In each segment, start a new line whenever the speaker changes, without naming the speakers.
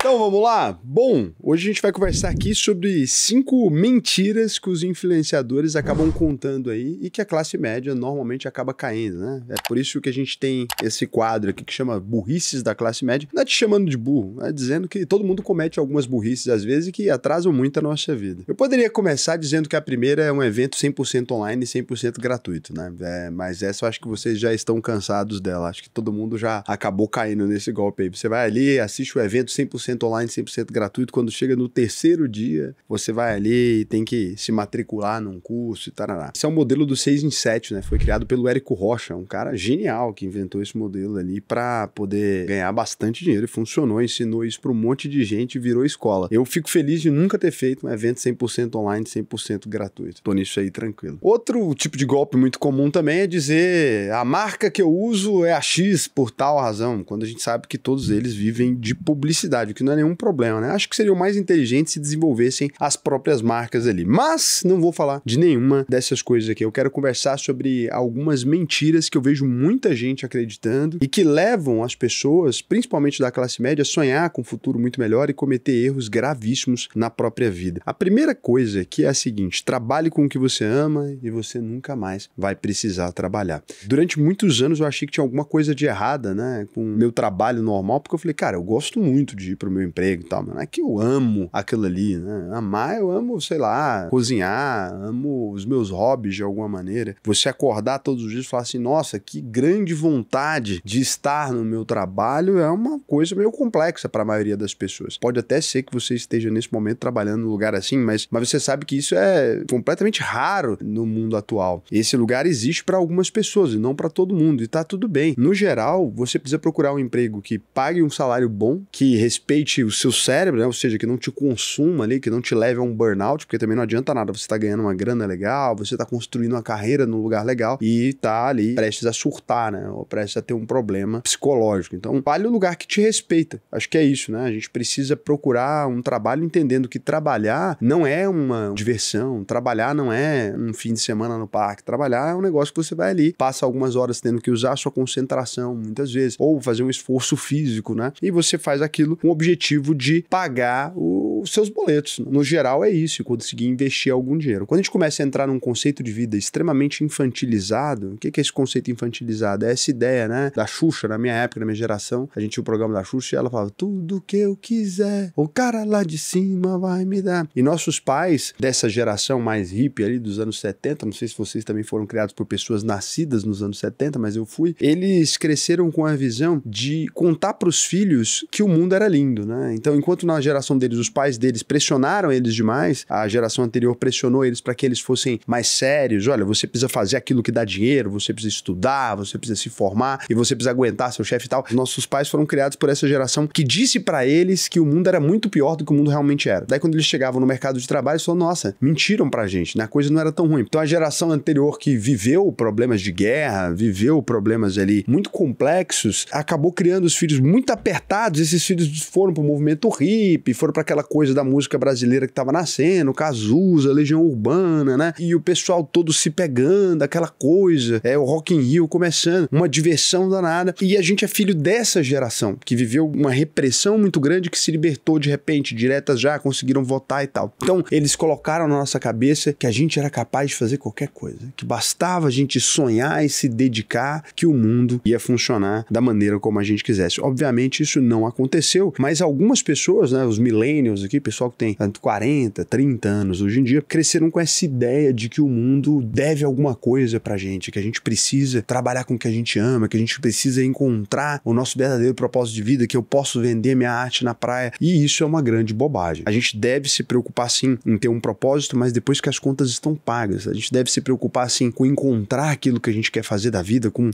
Então vamos lá? Bom, hoje a gente vai conversar aqui sobre 5 mentiras que os influenciadores acabam contando aí e que a classe média normalmente acaba caindo, né? É por isso que a gente tem esse quadro aqui que chama Burrices da Classe Média. Não é te chamando de burro, é dizendo que todo mundo comete algumas burrices às vezes e que atrasam muito a nossa vida. Eu poderia começar dizendo que a primeira é um evento 100% online e 100% gratuito, né? Mas essa eu acho que vocês já estão cansados dela. Acho que todo mundo já acabou caindo nesse golpe aí. Você vai ali, assiste o evento 100% online, 100% gratuito. Quando chega no terceiro dia, você vai ali e tem que se matricular num curso e tarará. Esse é o modelo do 6 em 7, né? Foi criado pelo Érico Rocha, um cara genial que inventou esse modelo ali para poder ganhar bastante dinheiro. E funcionou, ensinou isso para um monte de gente e virou escola. Eu fico feliz de nunca ter feito um evento 100% online, 100% gratuito. Tô nisso aí tranquilo. Outro tipo de golpe muito comum também é dizer a marca que eu uso é a X por tal razão, quando a gente sabe que todos eles vivem de publicidade, o que não é nenhum problema, né? Acho que seria o mais inteligente se desenvolvessem as próprias marcas ali. Mas não vou falar de nenhuma dessas coisas aqui. Eu quero conversar sobre algumas mentiras que eu vejo muita gente acreditando e que levam as pessoas, principalmente da classe média, a sonhar com um futuro muito melhor e cometer erros gravíssimos na própria vida. A primeira coisa que é a seguinte: trabalhe com o que você ama e você nunca mais vai precisar trabalhar. Durante muitos anos eu achei que tinha alguma coisa de errada, né, com o meu trabalho normal, porque eu falei, cara, eu gosto muito de ir pro meu emprego e tal, mas não é que eu amo aquilo ali, né? Amar, eu amo, sei lá, cozinhar, amo os meus hobbies de alguma maneira. Você acordar todos os dias e falar assim, nossa, que grande vontade de estar no meu trabalho, é uma coisa meio complexa para a maioria das pessoas. Pode até ser que você esteja nesse momento trabalhando num lugar assim, mas você sabe que isso é completamente raro no mundo atual. Esse lugar existe para algumas pessoas e não para todo mundo, e tá tudo bem. No geral, você precisa procurar um emprego que pague um salário bom, que respeite o seu cérebro, né? Ou seja, que não te consuma ali, que não te leve a um burnout, porque também não adianta nada você tá ganhando uma grana legal, você tá construindo uma carreira num lugar legal e tá ali prestes a surtar, né? Ou prestes a ter um problema psicológico. Então, vale o lugar que te respeita. Acho que é isso, né? A gente precisa procurar um trabalho entendendo que trabalhar não é uma diversão, trabalhar não é um fim de semana no parque, trabalhar é um negócio que você vai ali, passa algumas horas tendo que usar a sua concentração, muitas vezes, ou fazer um esforço físico, né? E você faz aquilo com o objetivo de pagar os seus boletos. No geral é isso, e conseguir investir algum dinheiro. Quando a gente começa a entrar num conceito de vida extremamente infantilizado, o que é esse conceito infantilizado? É essa ideia, né? Da Xuxa, na minha época, na minha geração, a gente tinha o programa da Xuxa e ela falava, tudo que eu quiser, o cara lá de cima vai me dar. E nossos pais, dessa geração mais hippie ali dos anos 70, não sei se vocês também foram criados por pessoas nascidas nos anos 70, mas eu fui, eles cresceram com a visão de contar para os filhos que o mundo era lindo, né? Então, enquanto na geração deles, os pais deles pressionaram eles demais, a geração anterior pressionou eles para que eles fossem mais sérios. Olha, você precisa fazer aquilo que dá dinheiro, você precisa estudar, você precisa se formar e você precisa aguentar seu chefe e tal. Nossos pais foram criados por essa geração que disse para eles que o mundo era muito pior do que o mundo realmente era. Daí, quando eles chegavam no mercado de trabalho, eles falaram, nossa, mentiram pra gente, né? A coisa não era tão ruim. Então, a geração anterior que viveu problemas de guerra, viveu problemas ali muito complexos, acabou criando os filhos muito apertados. Esses filhos foram pro movimento hippie, foram para aquela coisa da música brasileira que tava nascendo, Cazuza, Legião Urbana, né? E o pessoal todo se pegando, aquela coisa, o Rock in Rio começando, uma diversão danada. E a gente é filho dessa geração, que viveu uma repressão muito grande, que se libertou de repente, diretas já, conseguiram votar e tal. Então, eles colocaram na nossa cabeça que a gente era capaz de fazer qualquer coisa, que bastava a gente sonhar e se dedicar, que o mundo ia funcionar da maneira como a gente quisesse. Obviamente, isso não aconteceu, mas algumas pessoas, né, os millennials aqui, pessoal que tem 40, 30 anos hoje em dia, cresceram com essa ideia de que o mundo deve alguma coisa pra gente, que a gente precisa trabalhar com o que a gente ama, que a gente precisa encontrar o nosso verdadeiro propósito de vida, que eu posso vender minha arte na praia, e isso é uma grande bobagem. A gente deve se preocupar sim em ter um propósito, mas depois que as contas estão pagas. A gente deve se preocupar sim com encontrar aquilo que a gente quer fazer da vida, com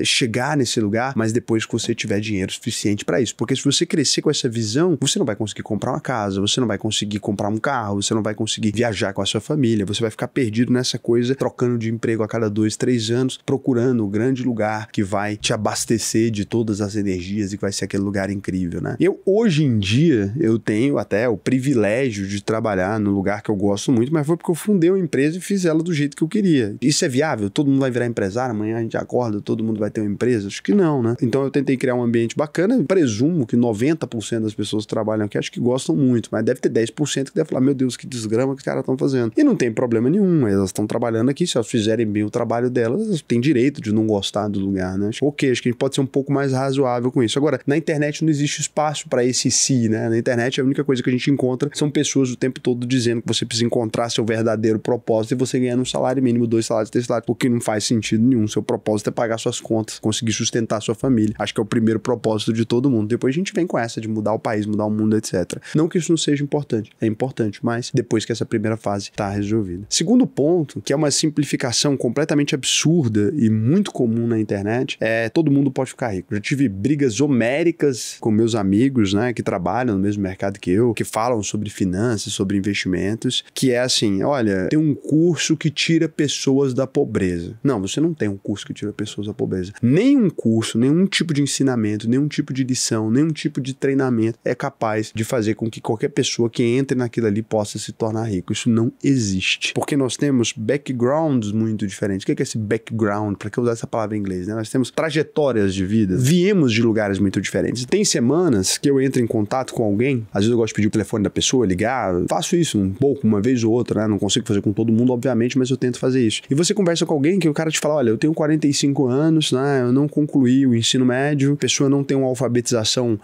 chegar nesse lugar, mas depois que você tiver dinheiro suficiente para isso. Porque se você crescer com essa visão, você não vai conseguir comprar uma casa, você não vai conseguir comprar um carro, você não vai conseguir viajar com a sua família, você vai ficar perdido nessa coisa, trocando de emprego a cada 2, 3 anos, procurando o grande lugar que vai te abastecer de todas as energias e que vai ser aquele lugar incrível, né? Hoje em dia, eu tenho até o privilégio de trabalhar no lugar que eu gosto muito, mas foi porque eu fundei uma empresa e fiz ela do jeito que eu queria. Isso é viável? Todo mundo vai virar empresário? Amanhã a gente acorda, todo mundo vai ter uma empresa? Acho que não, né? Então eu tentei criar um ambiente bacana, eu presumo que 90% das pessoas que trabalham aqui acho que gostam muito, mas deve ter 10% que deve falar, meu Deus, que desgrama que os caras estão fazendo. E não tem problema nenhum, elas estão trabalhando aqui, se elas fizerem bem o trabalho delas, elas têm direito de não gostar do lugar, né? Ok, acho que a gente pode ser um pouco mais razoável com isso. Agora, na internet não existe espaço para esse si, né? Na internet a única coisa que a gente encontra são pessoas o tempo todo dizendo que você precisa encontrar seu verdadeiro propósito e você ganhando um salário mínimo, 2 salários, 3 salários, porque não faz sentido nenhum. Seu propósito é pagar suas contas, conseguir sustentar sua família. Acho que é o primeiro propósito de todo mundo. Depois a gente vem com essa de mudar o país, mudar o mundo, etc. Não que isso não seja importante, é importante, mas depois que essa primeira fase está resolvida. Segundo ponto, que é uma simplificação completamente absurda e muito comum na internet, é todo mundo pode ficar rico. Já tive brigas homéricas com meus amigos, né, que trabalham no mesmo mercado que eu, que falam sobre finanças, sobre investimentos, que é assim, olha, tem um curso que tira pessoas da pobreza. Não, você não tem um curso que tira pessoas da pobreza. Nenhum curso, nenhum tipo de ensinamento, nenhum tipo de lição, nenhum tipo de treinamento é capaz de fazer com que qualquer pessoa que entre naquilo ali possa se tornar rico. Isso não existe. Porque nós temos backgrounds muito diferentes. O que é esse background? Para que usar essa palavra em inglês, né? Nós temos trajetórias de vida. Viemos de lugares muito diferentes. Tem semanas que eu entro em contato com alguém, às vezes eu gosto de pedir o telefone da pessoa, ligar, faço isso um pouco, uma vez ou outra, né? Não consigo fazer com todo mundo, obviamente, mas eu tento fazer isso. E você conversa com alguém que o cara te fala, olha, eu tenho 45 anos, né? Eu não concluí o ensino médio, a pessoa não tem uma alfabetização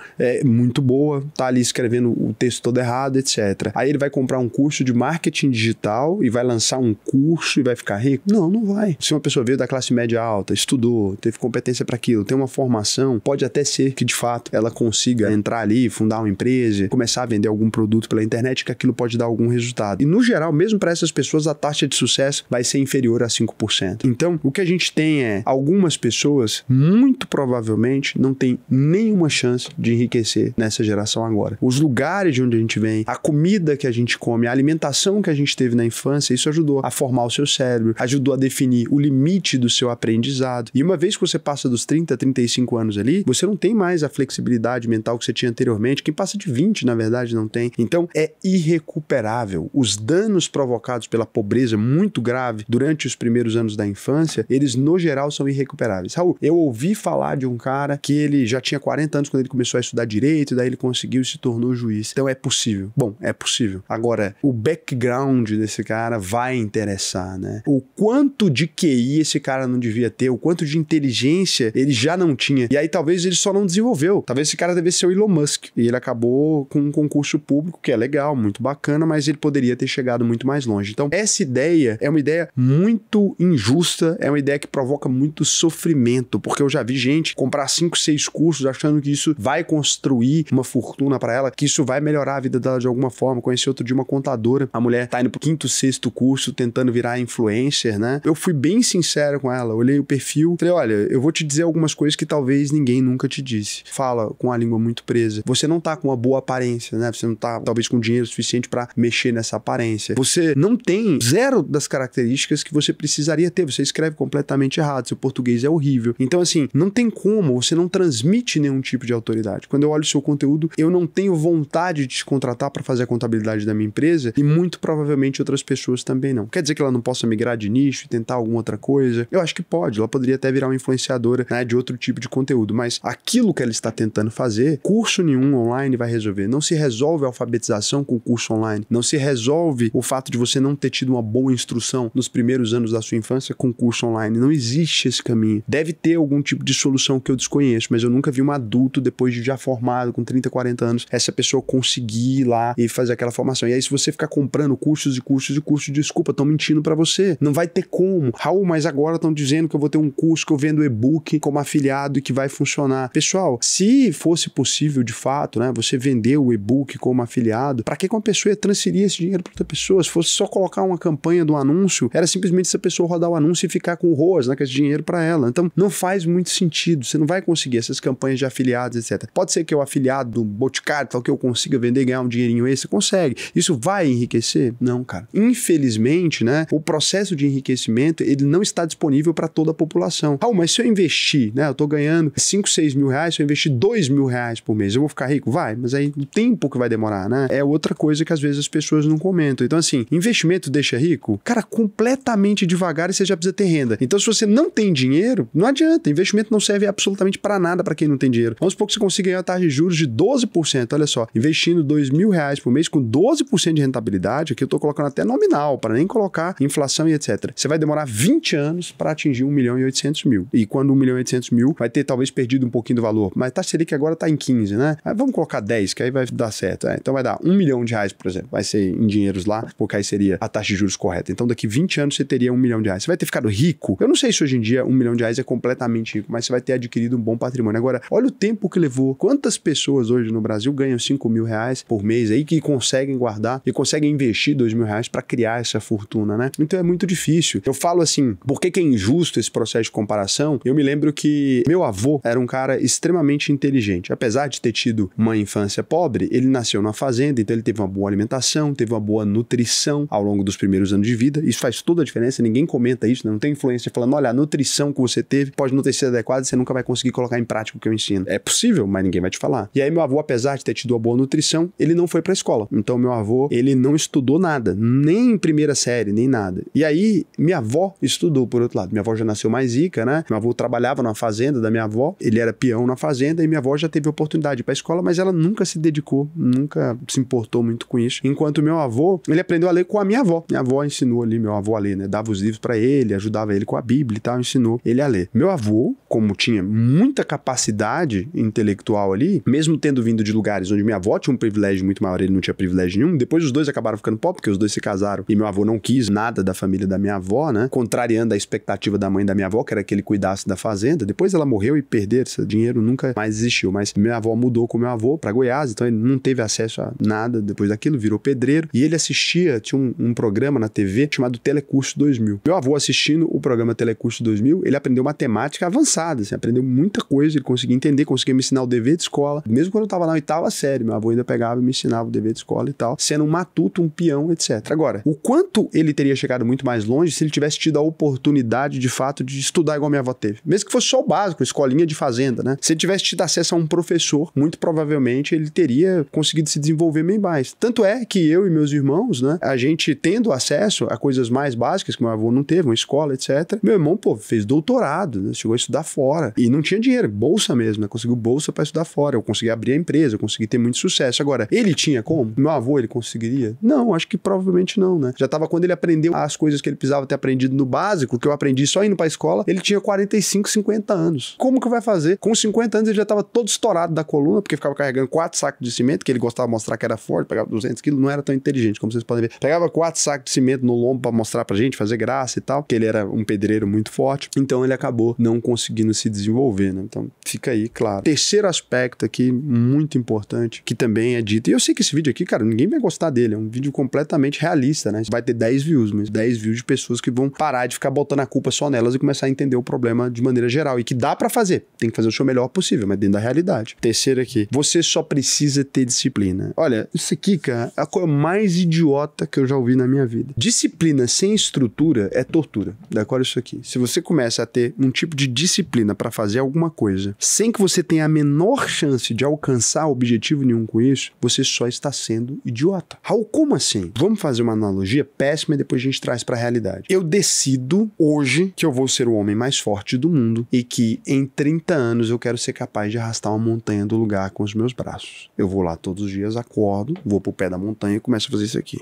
muito boa, tá ali escrevendo o texto todo errado, etc. Aí ele vai comprar um curso de marketing digital e vai lançar um curso e vai ficar rico? Não, não vai. Se uma pessoa veio da classe média alta, estudou, teve competência para aquilo, tem uma formação, pode até ser que de fato ela consiga entrar ali, fundar uma empresa, começar a vender algum produto pela internet, que aquilo pode dar algum resultado. E no geral, mesmo para essas pessoas, a taxa de sucesso vai ser inferior a 5%. Então, o que a gente tem é algumas pessoas, muito provavelmente, não tem nenhuma chance de enriquecer nessa geração agora. Os lugares de onde a gente vem, a comida que a gente come, a alimentação que a gente teve na infância, isso ajudou a formar o seu cérebro, ajudou a definir o limite do seu aprendizado. E uma vez que você passa dos 30, 35 anos ali, você não tem mais a flexibilidade mental que você tinha anteriormente. Quem passa de 20, na verdade, não tem. Então, é irrecuperável. Os danos provocados pela pobreza muito grave durante os primeiros anos da infância, eles, no geral, são irrecuperáveis. Raul, eu ouvi falar de um cara que ele já tinha 40 anos quando ele começou a estudar direito, daí ele conseguiu e se tornou juiz. Então, é possível. Bom, é possível. Agora, o background desse cara vai interessar, né? O quanto de QI esse cara não devia ter, o quanto de inteligência ele já não tinha. E aí, talvez ele só não desenvolveu. Talvez esse cara devesse ser o Elon Musk. E ele acabou com um concurso público, que é legal, muito bacana, mas ele poderia ter chegado muito mais longe. Então, essa ideia é uma ideia muito injusta, é uma ideia que provoca muito sofrimento, porque eu já vi gente comprar 5, 6 cursos achando que isso vai construir uma fortuna para ela, que isso vai melhorar a vida dela de alguma forma. Conheci outro dia uma contadora, a mulher tá indo pro 5º, 6º curso, tentando virar influencer, né? Eu fui bem sincero com ela, olhei o perfil, falei, olha, eu vou te dizer algumas coisas que talvez ninguém nunca te disse. Fala com a língua muito presa. Você não tá com uma boa aparência, né? Você não tá, talvez, com dinheiro suficiente para mexer nessa aparência. Você não tem zero das características que você precisaria ter. Você escreve completamente errado, seu português é horrível. Então, assim, não tem como, você não transmite nenhum tipo de autoridade. Quando eu olho o seu conteúdo, eu não tenho vontade de te contratar para fazer a contabilidade da minha empresa e muito provavelmente outras pessoas também não. Quer dizer que ela não possa migrar de nicho e tentar alguma outra coisa? Eu acho que pode. Ela poderia até virar uma influenciadora, né, de outro tipo de conteúdo, mas aquilo que ela está tentando fazer, curso nenhum online vai resolver. Não se resolve a alfabetização com curso online. Não se resolve o fato de você não ter tido uma boa instrução nos primeiros anos da sua infância com curso online. Não existe esse caminho. Deve ter algum tipo de solução que eu desconheço, mas eu nunca vi um adulto, depois de já formado, com 30, 40 anos, essa pessoa conseguir ir lá e fazer aquela formação. E aí, se você ficar comprando cursos e cursos e cursos, desculpa, estão mentindo pra você. Não vai ter como. Raul, mas agora estão dizendo que eu vou ter um curso que eu vendo e-book como afiliado e que vai funcionar. Pessoal, se fosse possível de fato, né, você vender o e-book como afiliado, pra que uma pessoa ia transferir esse dinheiro pra outra pessoa? Se fosse só colocar uma campanha do anúncio, era simplesmente essa pessoa rodar o anúncio e ficar com o ROAS, né, com esse dinheiro pra ela. Então, não faz muito sentido. Você não vai conseguir essas campanhas de afiliados, etc. Pode ser que o afiliado do Boticário, tal, que eu consiga consiga vender e ganhar um dinheirinho extra? Consegue. Isso vai enriquecer? Não, cara. Infelizmente, né, o processo de enriquecimento, ele não está disponível para toda a população. Mas se eu investir, né, eu tô ganhando 5, 6 mil reais, se eu investir 2 mil reais por mês, eu vou ficar rico? Vai, mas aí o tempo que vai demorar, né? É outra coisa que às vezes as pessoas não comentam. Então, assim, investimento deixa rico? Cara, completamente devagar e você já precisa ter renda. Então, se você não tem dinheiro, não adianta. Investimento não serve absolutamente para nada para quem não tem dinheiro. Vamos supor que você consiga ganhar uma taxa de juros de 12%. Olha só, investindo 2 mil reais por mês com 12% de rentabilidade, aqui eu tô colocando até nominal, para nem colocar inflação e etc. Você vai demorar 20 anos para atingir 1.800.000. E quando 1.800.000 vai ter talvez perdido um pouquinho do valor. Mas a taxa Selic agora tá em 15, né? Aí vamos colocar 10, que aí vai dar certo. Então vai dar 1 milhão de reais, por exemplo. Vai ser em dinheiros lá, porque aí seria a taxa de juros correta. Então daqui 20 anos você teria 1 milhão de reais. Você vai ter ficado rico? Eu não sei se hoje em dia 1 milhão de reais é completamente rico, mas você vai ter adquirido um bom patrimônio. Agora, olha o tempo que levou. Quantas pessoas hoje no Brasil ganham 5 mil reais por mês aí que conseguem guardar e conseguem investir 2 mil reais para criar essa fortuna, né? Então é muito difícil. Eu falo assim, por que é injusto esse processo de comparação? Eu me lembro que meu avô era um cara extremamente inteligente. Apesar de ter tido uma infância pobre, ele nasceu numa fazenda, então ele teve uma boa alimentação, teve uma boa nutrição ao longo dos primeiros anos de vida. Isso faz toda a diferença, ninguém comenta isso, né? Não tem influência falando, olha, a nutrição que você teve pode não ter sido adequada, você nunca vai conseguir colocar em prática o que eu ensino. É possível, mas ninguém vai te falar. E aí meu avô, apesar de ter tido uma boa nutrição, ele não foi pra escola. Então meu avô, ele não estudou nada, nem em primeira série, nem nada. E aí minha avó estudou, por outro lado. Minha avó já nasceu mais rica, né? Meu avô trabalhava na fazenda da minha avó, ele era peão na fazenda e minha avó já teve oportunidade de ir pra escola, mas ela nunca se dedicou, nunca se importou muito com isso. Enquanto meu avô, ele aprendeu a ler com a minha avó. Minha avó ensinou ali, meu avô a ler, né? Dava os livros pra ele, ajudava ele com a Bíblia e tal, ensinou ele a ler. Meu avô, como tinha muita capacidade intelectual ali, mesmo tendo vindo de lugares onde minha avó tinha um privilégio muito maior, ele não tinha privilégio nenhum, depois os dois acabaram ficando pobres, porque os dois se casaram e meu avô não quis nada da família da minha avó, né? Contrariando a expectativa da mãe da minha avó, que era que ele cuidasse da fazenda. Depois ela morreu e perderam, esse dinheiro nunca mais existiu, mas minha avó mudou com meu avô pra Goiás, então ele não teve acesso a nada depois daquilo, virou pedreiro, e ele assistia, tinha um programa na TV chamado Telecurso 2000. Meu avô assistindo o programa Telecurso 2000, ele aprendeu matemática avançada, assim, aprendeu muita coisa, ele conseguia entender, conseguia me ensinar o dever de escola, mesmo quando eu tava na 8ª série, meu avô ainda pegava e me ensinava o dever de escola e tal, sendo um matuto, um peão, etc. Agora, o quanto ele teria chegado muito mais longe se ele tivesse tido a oportunidade, de fato, de estudar igual minha avó teve. Mesmo que fosse só o básico, escolinha de fazenda, né? Se ele tivesse tido acesso a um professor, muito provavelmente ele teria conseguido se desenvolver bem mais. Tanto é que eu e meus irmãos, né, a gente tendo acesso a coisas mais básicas que meu avô não teve, uma escola, etc. Meu irmão, pô, fez doutorado, né? Chegou a estudar fora e não tinha dinheiro, bolsa mesmo, né? Conseguiu bolsa para estudar fora. Eu consegui abrir a empresa, eu consegui ter muito sucesso. Agora, ele tinha como? Meu avô, ele conseguiria? Não, acho que provavelmente não, né? Já tava quando ele aprendeu as coisas que ele precisava ter aprendido no básico, que eu aprendi só indo pra escola, ele tinha 45, 50 anos. Como que vai fazer? Com 50 anos ele já tava todo estourado da coluna, porque ficava carregando 4 sacos de cimento, que ele gostava de mostrar que era forte, pegava 200 quilos, não era tão inteligente, como vocês podem ver. Pegava 4 sacos de cimento no lombo pra mostrar pra gente, fazer graça e tal, porque ele era um pedreiro muito forte, então ele acabou não conseguindo se desenvolver, né? Então fica aí, claro. Terceiro aspecto aqui, muito importante, que também é dito, e eu sei que esse vídeo aqui, cara, ninguém vai gostar dele, é um vídeo completamente realista, né? Vai ter 10 views, mas 10 views de pessoas que vão parar de ficar botando a culpa só nelas e começar a entender o problema de maneira geral, e que dá pra fazer, tem que fazer o seu melhor possível, mas dentro da realidade. Terceiro aqui, você só precisa ter disciplina. Olha, isso aqui, cara, é a coisa mais idiota que eu já ouvi na minha vida. Disciplina sem estrutura é tortura. Decora isso aqui. Se você começa a ter um tipo de disciplina pra fazer alguma coisa, sem que você tenha a menor chance de alcançar objetivo nenhum com isso, você só está sendo idiota. Raul, como assim? Vamos fazer uma analogia péssima e depois a gente traz pra realidade. Eu decido hoje que eu vou ser o homem mais forte do mundo e que em 30 anos eu quero ser capaz de arrastar uma montanha do lugar com os meus braços. Eu vou lá todos os dias, acordo, vou pro pé da montanha e começo a fazer isso aqui.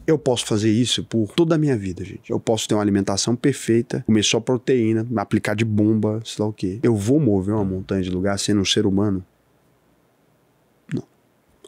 Eu posso fazer isso por toda a minha vida, gente. Eu posso ter uma alimentação perfeita, comer só proteína, aplicar de bomba, sei lá o quê. Eu vou mover uma montanha de lugar sendo um ser humano? Não.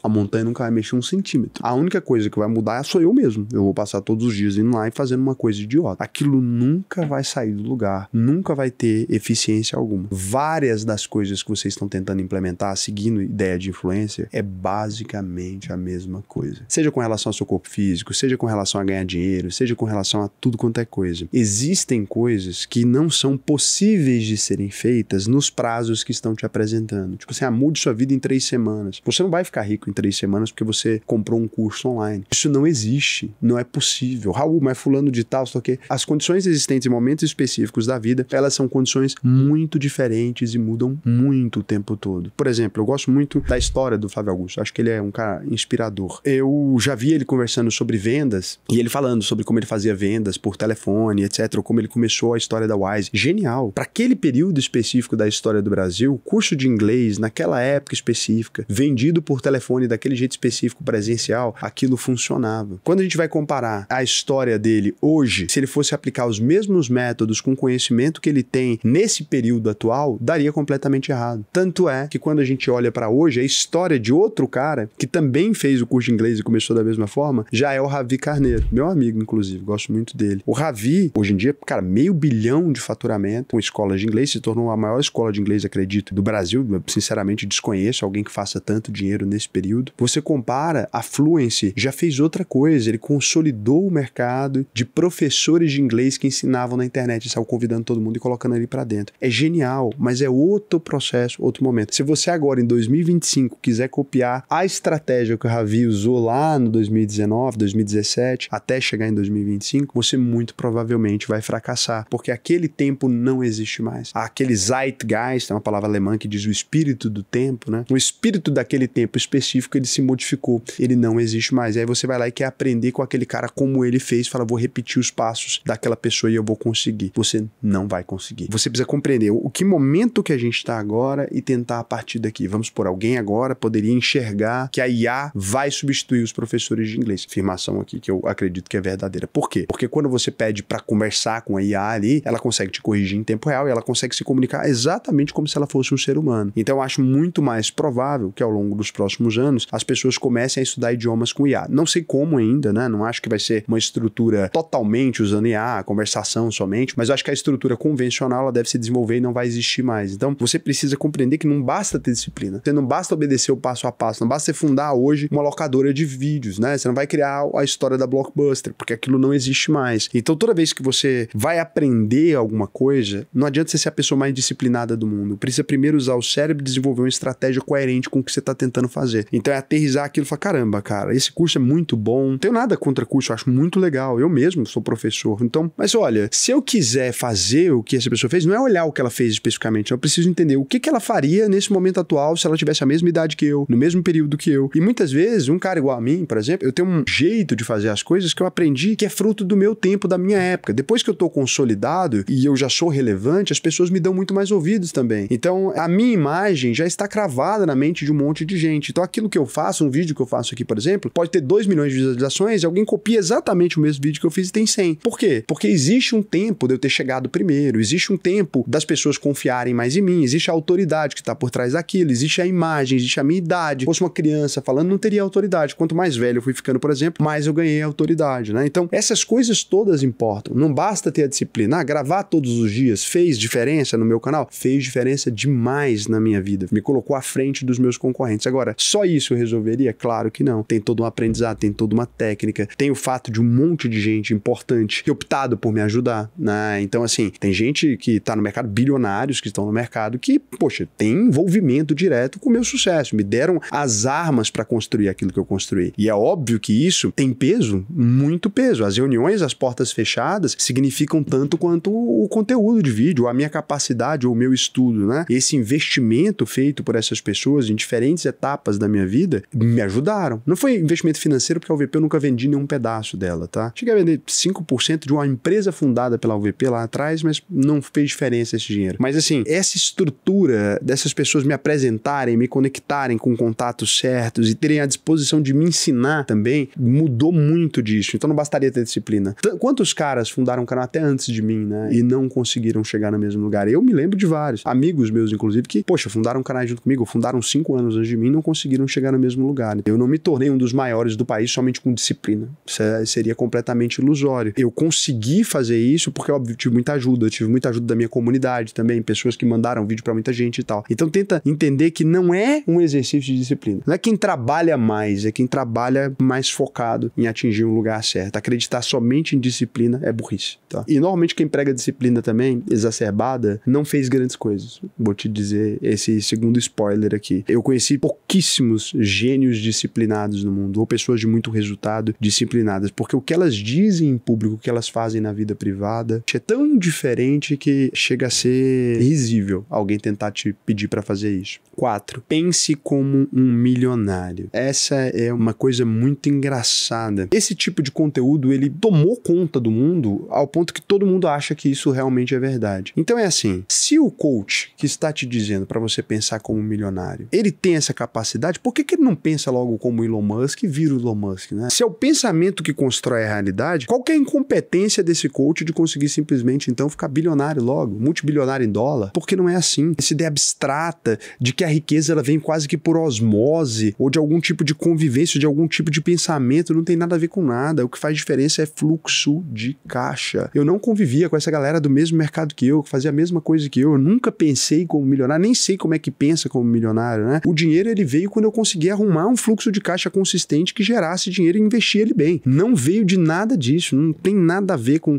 A montanha nunca vai mexer um centímetro. A única coisa que vai mudar sou eu mesmo. Eu vou passar todos os dias indo lá e fazendo uma coisa idiota. Aquilo nunca vai sair do lugar, nunca vai ter eficiência alguma. Várias das coisas que vocês estão tentando implementar, seguindo ideia de influência, é basicamente a mesma coisa. Seja com relação ao seu corpo físico, seja com relação a ganhar dinheiro, seja com relação a tudo quanto é coisa. Existem coisas que não são possíveis de serem feitas nos prazos que estão te apresentando. Tipo assim, mude sua vida em 3 semanas. Você não vai ficar rico em 3 semanas porque você comprou um curso online. Isso não existe, não é possível. Raul, mas fulano de tal, só que as condições existentes em momentos específicos da vida, elas são condições muito diferentes e mudam muito o tempo todo. Por exemplo, eu gosto muito da história do Flávio Augusto. Acho que ele é um cara inspirador. Eu já vi ele conversando sobre vendas e ele falando sobre como ele fazia vendas por telefone, etc. Ou como ele começou a história da Wise. Genial. Para aquele período específico da história do Brasil, curso de inglês naquela época específica, vendido por telefone daquele jeito específico presencial, aquilo funcionava. Quando a gente vai comparar a história dele hoje, se ele fosse aplicar os mesmos métodos com o conhecimento que ele tem nesse período atual, daria completamente errado. Tanto é que quando a gente olha para hoje, a história de outro cara que também fez o curso de inglês e começou da mesma forma, já é o Ravi Carneiro, meu amigo, inclusive, gosto muito dele. O Ravi, hoje em dia, cara, 500 milhões de faturamento com escolas de inglês, se tornou a maior escola de inglês, acredito, do Brasil. Eu, sinceramente, desconheço alguém que faça tanto dinheiro nesse período. Você compara, a Fluency já fez outra coisa, ele consolidou o mercado de professores de inglês que ensinavam na internet, saiu convidando todo mundo e colocando ele para dentro. É genial, mas é outro processo, outro momento. Se você agora, em 2025, quiser copiar a estratégia que o Ravi usou lá no 2019, 2017, até chegar em 2025, você muito provavelmente vai fracassar, porque aquele tempo não existe mais. Aquele Zeitgeist, é uma palavra alemã que diz o espírito do tempo, né? O espírito daquele tempo específico, ele se modificou, ele não existe mais. E aí você vai lá e quer aprender com aquele cara como ele fez, fala, vou repetir os passos daquela pessoa e eu vou conseguir. Você não vai conseguir. Você precisa compreender o que momento que a gente está agora e tentar a partir daqui. Vamos por alguém agora poderia enxergar que a IA vai substituir os professores de inglês. Afirmação aqui que eu acredito que é verdadeira. Por quê? Porque quando você pede para conversar com a IA ali, ela consegue te corrigir em tempo real e ela consegue se comunicar exatamente como se ela fosse um ser humano. Então eu acho muito mais provável que ao longo dos próximos anos as pessoas comecem a estudar idiomas com IA. Não sei como ainda, né? Não acho que vai ser uma estrutura totalmente usando IA, conversação somente, mas eu acho que a estrutura convencional ela deve se desenvolver e não vai existir mais. Então você precisa compreender que não basta ter disciplina. Você não basta obedecer o passo a passo, não basta você fundar hoje uma locadora de vídeos, né? Você não vai criar a história da Blockbuster, porque aquilo não existe mais. Então toda vez que você vai aprender alguma coisa, não adianta você ser a pessoa mais disciplinada do mundo. Precisa primeiro usar o cérebro e desenvolver uma estratégia coerente com o que você está tentando fazer. Então é aterrissar aquilo e falar, caramba, cara, esse curso é muito bom. Não tenho nada contra curso, eu acho muito legal. Eu mesmo sou professor. Então, mas olha, se eu quiser fazer o que essa pessoa fez, não é olhar o que ela fez especificamente, eu preciso entender o que ela faria nesse momento atual se ela tivesse a mesma idade que eu, no mesmo período que eu. E muitas vezes, um cara igual a mim, por exemplo, eu tenho um jeito de fazer as coisas que eu aprendi que é fruto do meu tempo, da minha época. Depois que eu tô consolidado e eu já sou relevante, as pessoas me dão muito mais ouvidos também. Então, a minha imagem já está cravada na mente de um monte de gente. Então, aquilo que eu faço, um vídeo que eu faço aqui, por exemplo, pode ter 2 milhões de visualizações e alguém copia exatamente o mesmo vídeo que eu fiz e tem 100. Por quê? Porque existe um tempo de eu ter chegado primeiro, existe um tempo das pessoas confiarem mais em mim, existe a autoridade que está por trás daquilo, existe a imagem, existe a minha idade. Se fosse uma criança falando, não teria autoridade. Quanto mais velho eu fui ficando, por exemplo, mais eu ganhei autoridade, né? Então, essas coisas todas importam. Não basta ter a disciplina. Gravar todos os dias fez diferença no meu canal? Fez diferença demais na minha vida. Me colocou à frente dos meus concorrentes. Agora, só isso eu resolveria? Claro que não. Tem todo um aprendizado, tem toda uma técnica, tem o fato de um monte de gente importante ter optado por me ajudar, né? Então, assim, tem gente que tá no mercado, bilionários que estão no mercado, que, poxa, tem envolvimento direto com o meu sucesso. Me deram as armas para construir aquilo que eu construí. E é óbvio que isso tem peso, muito peso. As reuniões, as portas fechadas, significam tanto quanto o conteúdo de vídeo, a minha capacidade ou o meu estudo, né? Esse investimento feito por essas pessoas em diferentes etapas da minha vida me ajudaram. Não foi investimento financeiro, porque a UVP eu nunca vendi nenhum pedaço dela, tá? Cheguei a vender 5% de uma empresa fundada pela UVP lá atrás, mas não fez diferença esse dinheiro. Mas assim, essa estrutura dessas pessoas me apresentarem, me conectarem com contatos certos e terem a disposição de me ensinar também, mudou muito disso. Então não bastaria ter disciplina. Quantos caras fundaram um canal até antes de mim, né? E não conseguiram chegar no mesmo lugar? Eu me lembro de vários. Amigos meus, inclusive, que, poxa, fundaram um canal junto comigo, fundaram 5 anos antes de mim e não conseguiram chegar no mesmo lugar. Eu não me tornei um dos maiores do país somente com disciplina. Isso seria completamente ilusório. Eu consegui fazer isso porque, óbvio, eu tive muita ajuda. Eu tive muita ajuda da minha comunidade também, pessoas que mandaram vídeo pra muita gente e tal. Então tenta entender que não é um exercício de disciplina. Não é quem trabalha mais, é quem trabalha mais focado em atingir um lugar certo. Acreditar somente em disciplina é burrice, tá? E normalmente quem prega disciplina também, exacerbada, não fez grandes coisas. Vou te dizer esse segundo spoiler aqui. Eu conheci pouquíssimos gênios disciplinados no mundo, ou pessoas de muito resultado disciplinadas, porque o que elas dizem em público, o que elas fazem na vida privada, é tão diferente que chega a ser risível alguém tentar te pedir para fazer isso. 4. Pense como um milionário. Essa é uma coisa muito engraçada. Esse tipo de conteúdo, ele tomou conta do mundo ao ponto que todo mundo acha que isso realmente é verdade. Então é assim, se o coach que está te dizendo para você pensar como um milionário, ele tem essa capacidade, por que ele não pensa logo como Elon Musk e vira o Elon Musk, né? Se é o pensamento que constrói a realidade, qual que é a incompetência desse coach de conseguir simplesmente, então, ficar bilionário logo, multibilionário em dólar? Porque não é assim. Essa ideia abstrata de que a riqueza ela vem quase que por osmose, ou de algum tipo de convivência, de algum tipo de pensamento, não tem nada a ver com nada. O que faz diferença é fluxo de caixa. Eu não convivia com essa galera do mesmo mercado que fazia a mesma coisa que eu nunca pensei como milionário, nem sei como é que pensa como milionário, né? O dinheiro, ele veio quando eu consegui arrumar um fluxo de caixa consistente que gerasse dinheiro e investir ele bem. Não veio de nada disso, não tem nada a ver com,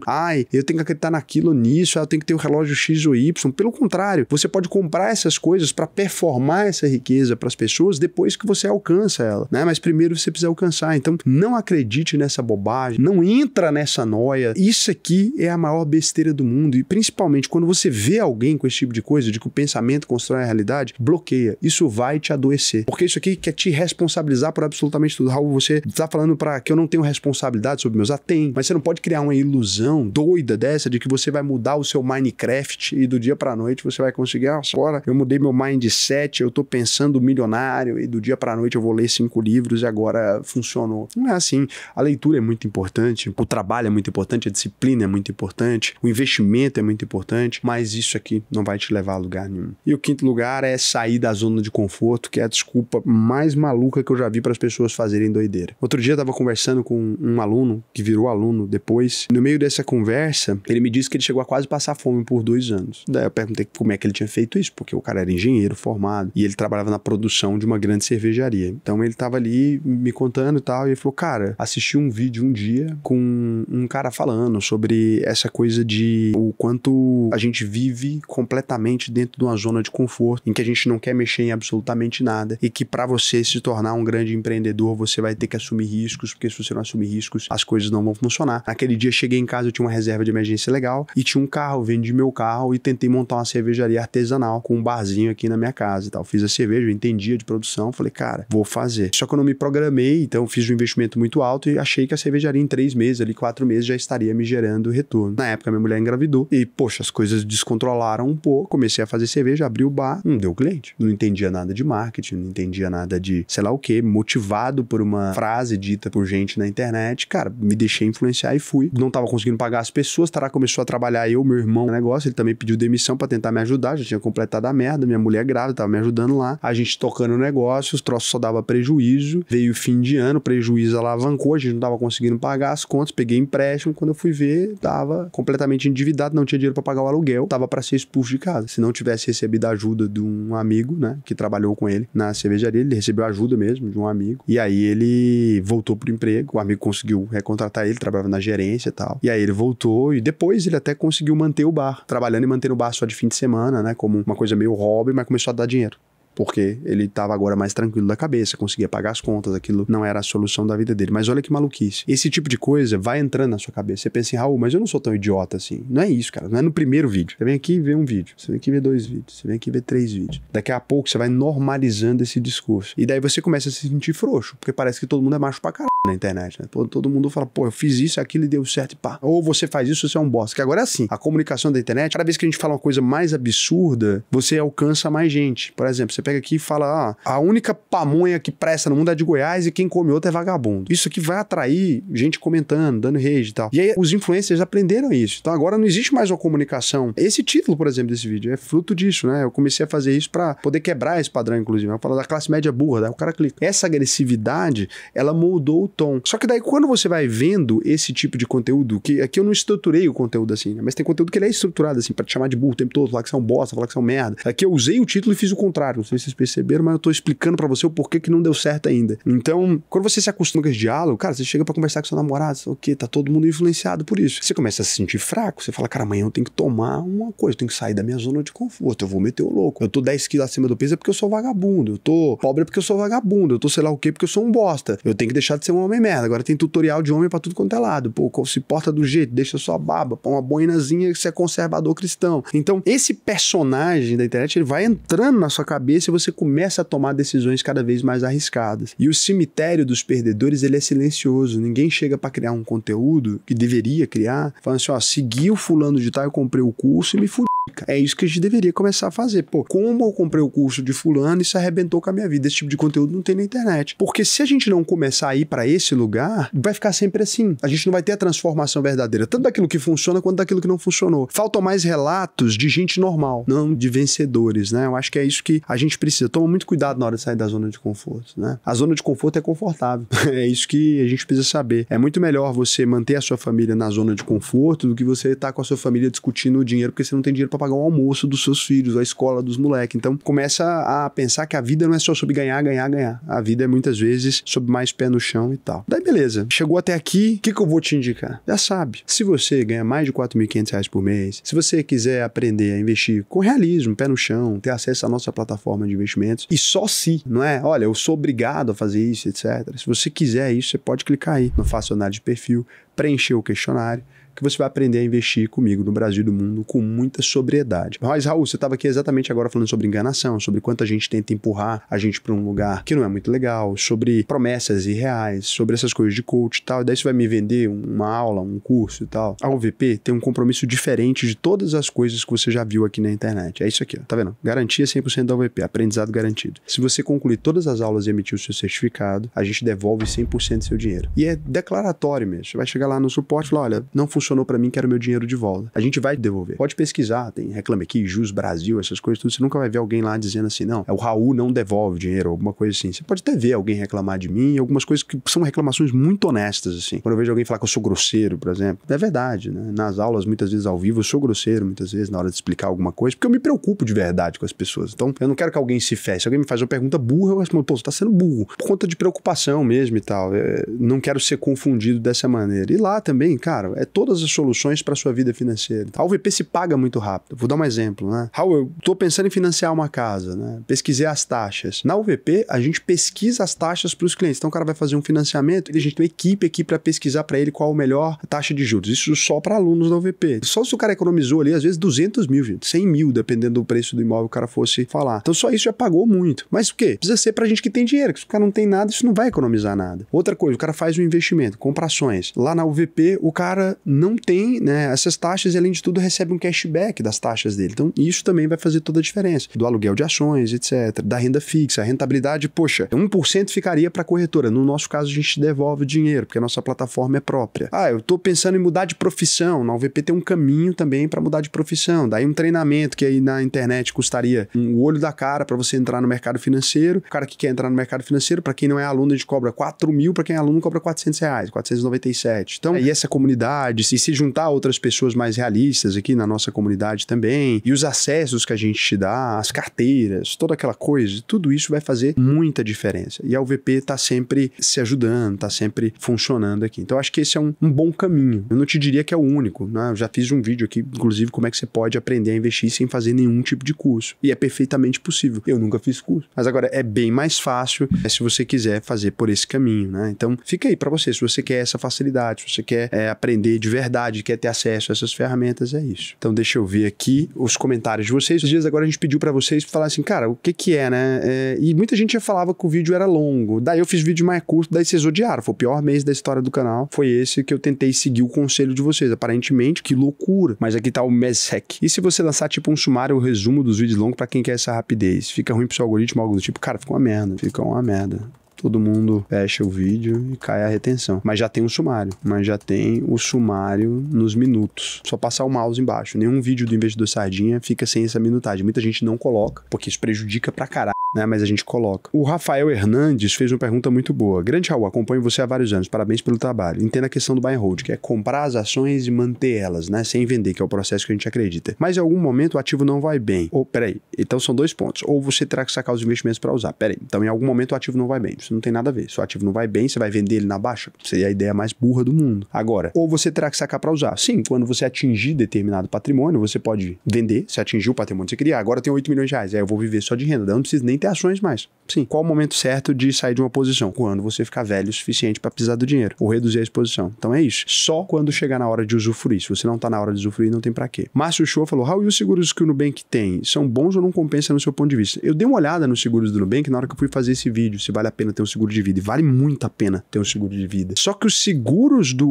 eu tenho que acreditar naquilo ou nisso, eu tenho que ter o relógio X ou Y. Pelo contrário, você pode comprar essas coisas para performar essa riqueza para as pessoas depois que você alcança ela, né? Mas primeiro você precisa alcançar. Então, não acredite nessa bobagem, não entra nessa noia. Isso aqui é a maior besteira do mundo, e principalmente quando você vê alguém com esse tipo de coisa, de que o pensamento constrói a realidade, bloqueia. Isso vai te adoecer, porque isso aqui quer te responsabilizar por absolutamente tudo. Raul, você tá falando para que eu não tenho responsabilidade sobre meus atos? Tem, mas você não pode criar uma ilusão doida dessa de que você vai mudar o seu Minecraft e do dia pra noite você vai conseguir, agora eu mudei meu mindset, eu tô pensando milionário e do dia pra noite eu vou ler 5 livros e agora funcionou. Não é assim. A leitura é muito importante, o trabalho é muito importante, a disciplina é muito importante, o investimento é muito importante, mas isso aqui não vai te levar a lugar nenhum. E o 5º lugar é sair da zona de conforto, que é a desculpa mais maluca que eu já vi para as pessoas fazerem doideira. Outro dia eu tava conversando com um aluno, que virou aluno depois. No meio dessa conversa, ele me disse que ele chegou a quase passar fome por 2 anos. Daí eu perguntei como é que ele tinha feito isso, porque o cara era engenheiro formado e ele trabalhava na produção de uma grande cervejaria. Então ele tava ali me contando e tal, e ele falou, cara, assisti um vídeo um dia com um cara falando sobre essa coisa de o quanto a gente vive completamente dentro de uma zona de conforto, em que a gente não quer mexer em absolutamente nada, e que para você se tornar um grande empreendedor, você vai ter que assumir riscos, porque se você não assumir riscos, as coisas não vão funcionar. Naquele dia cheguei em casa, eu tinha uma reserva de emergência legal, e tinha um carro, vendi meu carro e tentei montar uma cervejaria artesanal, com um barzinho aqui na minha casa e tal. Fiz a cerveja, eu entendia de produção, falei, cara, vou fazer. Só que eu não me programei, então fiz um investimento muito alto e achei que a cervejaria em 3 meses, ali 4 meses, já estaria me gerando retorno. Na época, minha mulher engravidou e, poxa, as coisas descontrolaram um pouco, comecei a fazer cerveja, abri o bar, não deu cliente. Não entendia nada de marketing, não entendia nada de sei lá o que, motivado por uma frase dita por gente na internet, cara, me deixei influenciar e fui. Não tava conseguindo pagar as pessoas, Tará começou a trabalhar meu irmão no negócio, ele também pediu demissão pra tentar me ajudar, já tinha completado a merda, minha mulher grávida, tava me ajudando lá, a gente tocando o negócio, os troços só dava prejuízo, veio fim de ano, prejuízo alavancou, a gente não tava conseguindo pagar as contas, peguei empréstimo, quando eu fui ver, tava completamente endividado, não tinha dinheiro pra pagar o aluguel, tava pra ser expulso de casa. Se não tivesse recebido a ajuda de um amigo, né, que trabalhou com ele na cervejaria, ele recebeu ajuda mesmo de um amigo, e aí ele voltou pro emprego, o amigo conseguiu recontratar ele, trabalhava na gerência e tal, e aí ele voltou, e depois ele até conseguiu manter o bar, trabalhando e mantendo o bar só de fim de semana, né, como uma coisa meio hobby, mas começou a dar dinheiro. Porque ele estava agora mais tranquilo da cabeça, conseguia pagar as contas, aquilo não era a solução da vida dele. Mas olha que maluquice. Esse tipo de coisa vai entrando na sua cabeça. Você pensa assim, Raul, mas eu não sou tão idiota assim. Não é isso, cara. Não é no primeiro vídeo. Você vem aqui ver um vídeo. Você vem aqui ver 2 vídeos. Você vem aqui ver 3 vídeos. Daqui a pouco você vai normalizando esse discurso. E daí você começa a se sentir frouxo. Porque parece que todo mundo é macho pra caralho na internet, né? Todo mundo fala, pô, eu fiz isso, aquilo e deu certo e pá. Ou você faz isso, você é um bosta. Que agora é assim. A comunicação da internet, cada vez que a gente fala uma coisa mais absurda, você alcança mais gente. Por exemplo, você pega aqui e fala, a única pamonha que presta no mundo é de Goiás e quem come outra é vagabundo. Isso aqui vai atrair gente comentando, dando rage e tal. E aí os influencers aprenderam isso. Então agora não existe mais uma comunicação. Esse título, por exemplo, desse vídeo é fruto disso, né? Eu comecei a fazer isso pra poder quebrar esse padrão, inclusive. Eu falo da classe média burra, daí o cara clica. Essa agressividade, ela moldou o tom. Só que daí quando você vai vendo esse tipo de conteúdo, que aqui eu não estruturei o conteúdo assim, né? Mas tem conteúdo que ele é estruturado assim, pra te chamar de burro o tempo todo, falar que você é um bosta, falar que você é um merda. Aqui eu usei o título e fiz o contrário. Não sei se vocês perceberam, mas eu tô explicando pra você o porquê que não deu certo ainda. Então, quando você se acostuma com esse diálogo, cara, você chega pra conversar com seu namorado, o quê? Tá todo mundo influenciado por isso. Você começa a se sentir fraco, você fala, cara, amanhã eu tenho que tomar uma coisa, eu tenho que sair da minha zona de conforto, eu vou meter o louco. Eu tô 10 quilos acima do peso é porque eu sou vagabundo, eu tô pobre é porque eu sou vagabundo, eu tô sei lá o quê porque eu sou um bosta. Eu tenho que deixar de ser um homem merda. Agora tem tutorial de homem pra tudo quanto é lado. Pô, se porta do jeito, deixa sua barba, põe uma boinazinha que você é conservador cristão. Então, esse personagem da internet, ele vai entrando na sua cabeça e você começa a tomar decisões cada vez mais arriscadas. E o cemitério dos perdedores, ele é silencioso. Ninguém chega pra criar um conteúdo que deveria criar, falando assim, ó, segui o fulano de tal, eu comprei o curso e me fudi. É isso que a gente deveria começar a fazer. Pô, como eu comprei o curso de fulano, isso arrebentou com a minha vida. Esse tipo de conteúdo não tem na internet. Porque se a gente não começar a ir pra esse lugar, vai ficar sempre assim. A gente não vai ter a transformação verdadeira, tanto daquilo que funciona quanto daquilo que não funcionou. Faltam mais relatos de gente normal, não de vencedores, né? Eu acho que é isso que a gente precisa. Toma muito cuidado na hora de sair da zona de conforto, né? A zona de conforto é confortável. É isso que a gente precisa saber. É muito melhor você manter a sua família na zona de conforto do que você estar com a sua família discutindo o dinheiro, porque você não tem dinheiro pra pagar um almoço dos seus filhos, a escola dos moleques. Então, começa a pensar que a vida não é só sobre ganhar, ganhar, ganhar. A vida é muitas vezes sobre mais pé no chão e tal. Daí, beleza. Chegou até aqui, o que eu vou te indicar? Já sabe. Se você ganha mais de R$4.500 por mês, se você quiser aprender a investir com realismo, pé no chão, ter acesso à nossa plataforma de investimentos, e só se, não é? Olha, eu sou obrigado a fazer isso, etc. Se você quiser isso, você pode clicar aí no Faça Análise de Perfil, preencher o questionário, que você vai aprender a investir comigo no Brasil e no mundo com muita sobriedade. Mas, Raul, você estava aqui exatamente agora falando sobre enganação, sobre quanto a gente tenta empurrar a gente para um lugar que não é muito legal, sobre promessas irreais, sobre essas coisas de coach e tal. E daí você vai me vender uma aula, um curso e tal. A UVP tem um compromisso diferente de todas as coisas que você já viu aqui na internet. É isso aqui, ó. Tá vendo? Garantia 100% da UVP, aprendizado garantido. Se você concluir todas as aulas e emitir o seu certificado, a gente devolve 100% do seu dinheiro. E é declaratório mesmo. Você vai chegar lá no suporte e falar, olha, não funcionou pra mim, quero meu dinheiro de volta. A gente vai devolver. Pode pesquisar, tem Reclame Aqui, Jus Brasil, essas coisas tudo. Você nunca vai ver alguém lá dizendo assim, não, é o Raul não devolve dinheiro, alguma coisa assim. Você pode até ver alguém reclamar de mim, algumas coisas que são reclamações muito honestas, assim. Quando eu vejo alguém falar que eu sou grosseiro, por exemplo, é verdade, né? Nas aulas, muitas vezes ao vivo, eu sou grosseiro, muitas vezes, na hora de explicar alguma coisa, porque eu me preocupo de verdade com as pessoas. Então, eu não quero que alguém se feche. Se alguém me faz uma pergunta burra, eu respondo, pô, você tá sendo burro. Por conta de preocupação mesmo e tal. Não quero ser confundido dessa maneira. E lá também, cara, é todas as soluções para sua vida financeira. A UVP se paga muito rápido. Vou dar um exemplo, né? Raul, eu tô pensando em financiar uma casa, né? Pesquisei as taxas. Na UVP, a gente pesquisa as taxas para os clientes. Então, o cara vai fazer um financiamento e a gente tem uma equipe aqui para pesquisar para ele qual a melhor taxa de juros. Isso só para alunos da UVP. Só se o cara economizou ali, às vezes, 200 mil, gente, 100 mil, dependendo do preço do imóvel que o cara fosse falar. Então, só isso já pagou muito. Mas o quê? Precisa ser pra gente que tem dinheiro. Que se o cara não tem nada, isso não vai economizar nada. Outra coisa, o cara faz um investimento, compra ações. Lá na UVP, o cara não tem, né, essas taxas e, além de tudo, recebe um cashback das taxas dele. Então, isso também vai fazer toda a diferença. Do aluguel de ações, etc. Da renda fixa. A rentabilidade, poxa, 1% ficaria para a corretora. No nosso caso, a gente devolve o dinheiro, porque a nossa plataforma é própria. Ah, eu tô pensando em mudar de profissão. Na UVP tem um caminho também para mudar de profissão. Daí um treinamento que aí na internet custaria o olho da cara para você entrar no mercado financeiro. O cara que quer entrar no mercado financeiro, para quem não é aluno, a gente cobra 4 mil, para quem é aluno, cobra R$400, 497. Então, e essa comunidade, se juntar outras pessoas mais realistas aqui na nossa comunidade também, e os acessos que a gente te dá, as carteiras, toda aquela coisa, tudo isso vai fazer muita diferença. E a UVP tá sempre se ajudando, tá sempre funcionando aqui. Então, acho que esse é um bom caminho. Eu não te diria que é o único, né? Eu já fiz um vídeo aqui, inclusive, como é que você pode aprender a investir sem fazer nenhum tipo de curso. E é perfeitamente possível. Eu nunca fiz curso. Mas agora, é bem mais fácil se você quiser fazer por esse caminho, né? Então, fica aí pra você. Se você quer essa facilidade, se você quer aprender de verdade quer ter acesso a essas ferramentas, é isso. Então deixa eu ver aqui os comentários de vocês. Os dias agora a gente pediu pra vocês falar assim, cara, o que que é, né? E muita gente já falava que o vídeo era longo. Daí eu fiz vídeo mais curto, daí vocês odiaram. Foi o pior mês da história do canal. Foi esse que eu tentei seguir o conselho de vocês. Aparentemente, que loucura. Mas aqui tá o Mesec. E se você lançar tipo um sumário ou resumo dos vídeos longos pra quem quer essa rapidez? Fica ruim pro seu algoritmo, algo do tipo? Cara, fica uma merda. Fica uma merda. Todo mundo fecha o vídeo e cai a retenção. Mas já tem um sumário. Mas já tem o sumário nos minutos. Só passar o mouse embaixo. Nenhum vídeo do Investidor Sardinha fica sem essa minutagem. Muita gente não coloca, porque isso prejudica pra caralho, né? Mas a gente coloca. O Rafael Hernandes fez uma pergunta muito boa. Grande Raul, acompanho você há vários anos. Parabéns pelo trabalho. Entenda a questão do buy and hold, que é comprar as ações e manter elas, né? Sem vender, que é o processo que a gente acredita. Mas em algum momento o ativo não vai bem. Ou, peraí. Então são dois pontos. Ou você terá que sacar os investimentos para usar. Peraí. Então em algum momento o ativo não vai bem. Isso não tem nada a ver. Se o ativo não vai bem, você vai vender ele na baixa. Seria a ideia mais burra do mundo. Agora, ou você terá que sacar para usar. Sim, quando você atingir determinado patrimônio, você pode vender. Se atingir o patrimônio que você queria. Agora eu tenho 8 milhões de reais. Aí eu vou viver só de renda. Daí eu não preciso nem ter ações mais. Sim. Qual o momento certo de sair de uma posição? Quando você ficar velho o suficiente para precisar do dinheiro. Ou reduzir a exposição. Então é isso. Só quando chegar na hora de usufruir. Se você não tá na hora de usufruir, não tem para quê. Márcio Show falou, Raul, e os seguros que o Nubank tem? São bons ou não compensa no seu ponto de vista? Eu dei uma olhada nos seguros do Nubank na hora que eu fui fazer esse vídeo, se vale a pena ter um seguro de vida. E vale muito a pena ter um seguro de vida. Só que os seguros do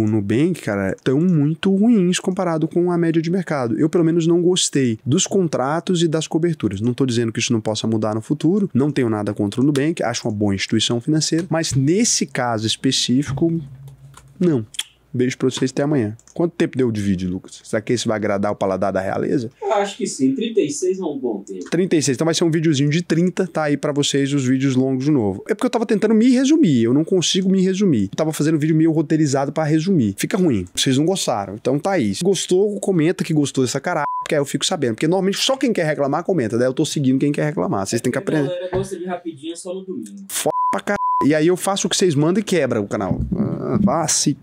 Nubank, cara, estão muito ruins comparado com a média de mercado. Eu, pelo menos, não gostei dos contratos e das coberturas. Não tô dizendo que isso não possa mudar no futuro. Não tenho nada contra o Nubank. Acho uma boa instituição financeira. Mas nesse caso específico, não. Beijo pra vocês, até amanhã. Quanto tempo deu de vídeo, Lucas? Será que esse vai agradar o paladar da realeza?
Eu acho que sim. 36 é um bom tempo.
36. Então vai ser um videozinho de 30, tá aí pra vocês os vídeos longos de novo. É porque eu tava tentando me resumir. Eu não consigo me resumir. Eu tava fazendo vídeo meio roteirizado pra resumir. Fica ruim. Vocês não gostaram. Então tá aí. Se gostou, comenta que gostou dessa caralho. Porque aí eu fico sabendo. Porque normalmente só quem quer reclamar, comenta. Daí eu tô seguindo quem quer reclamar. Vocês têm que aprender.
A galera gosta de rapidinho só no domingo.
Foda pra caralho. E aí eu faço o que vocês mandam e quebra o canal. Vá se...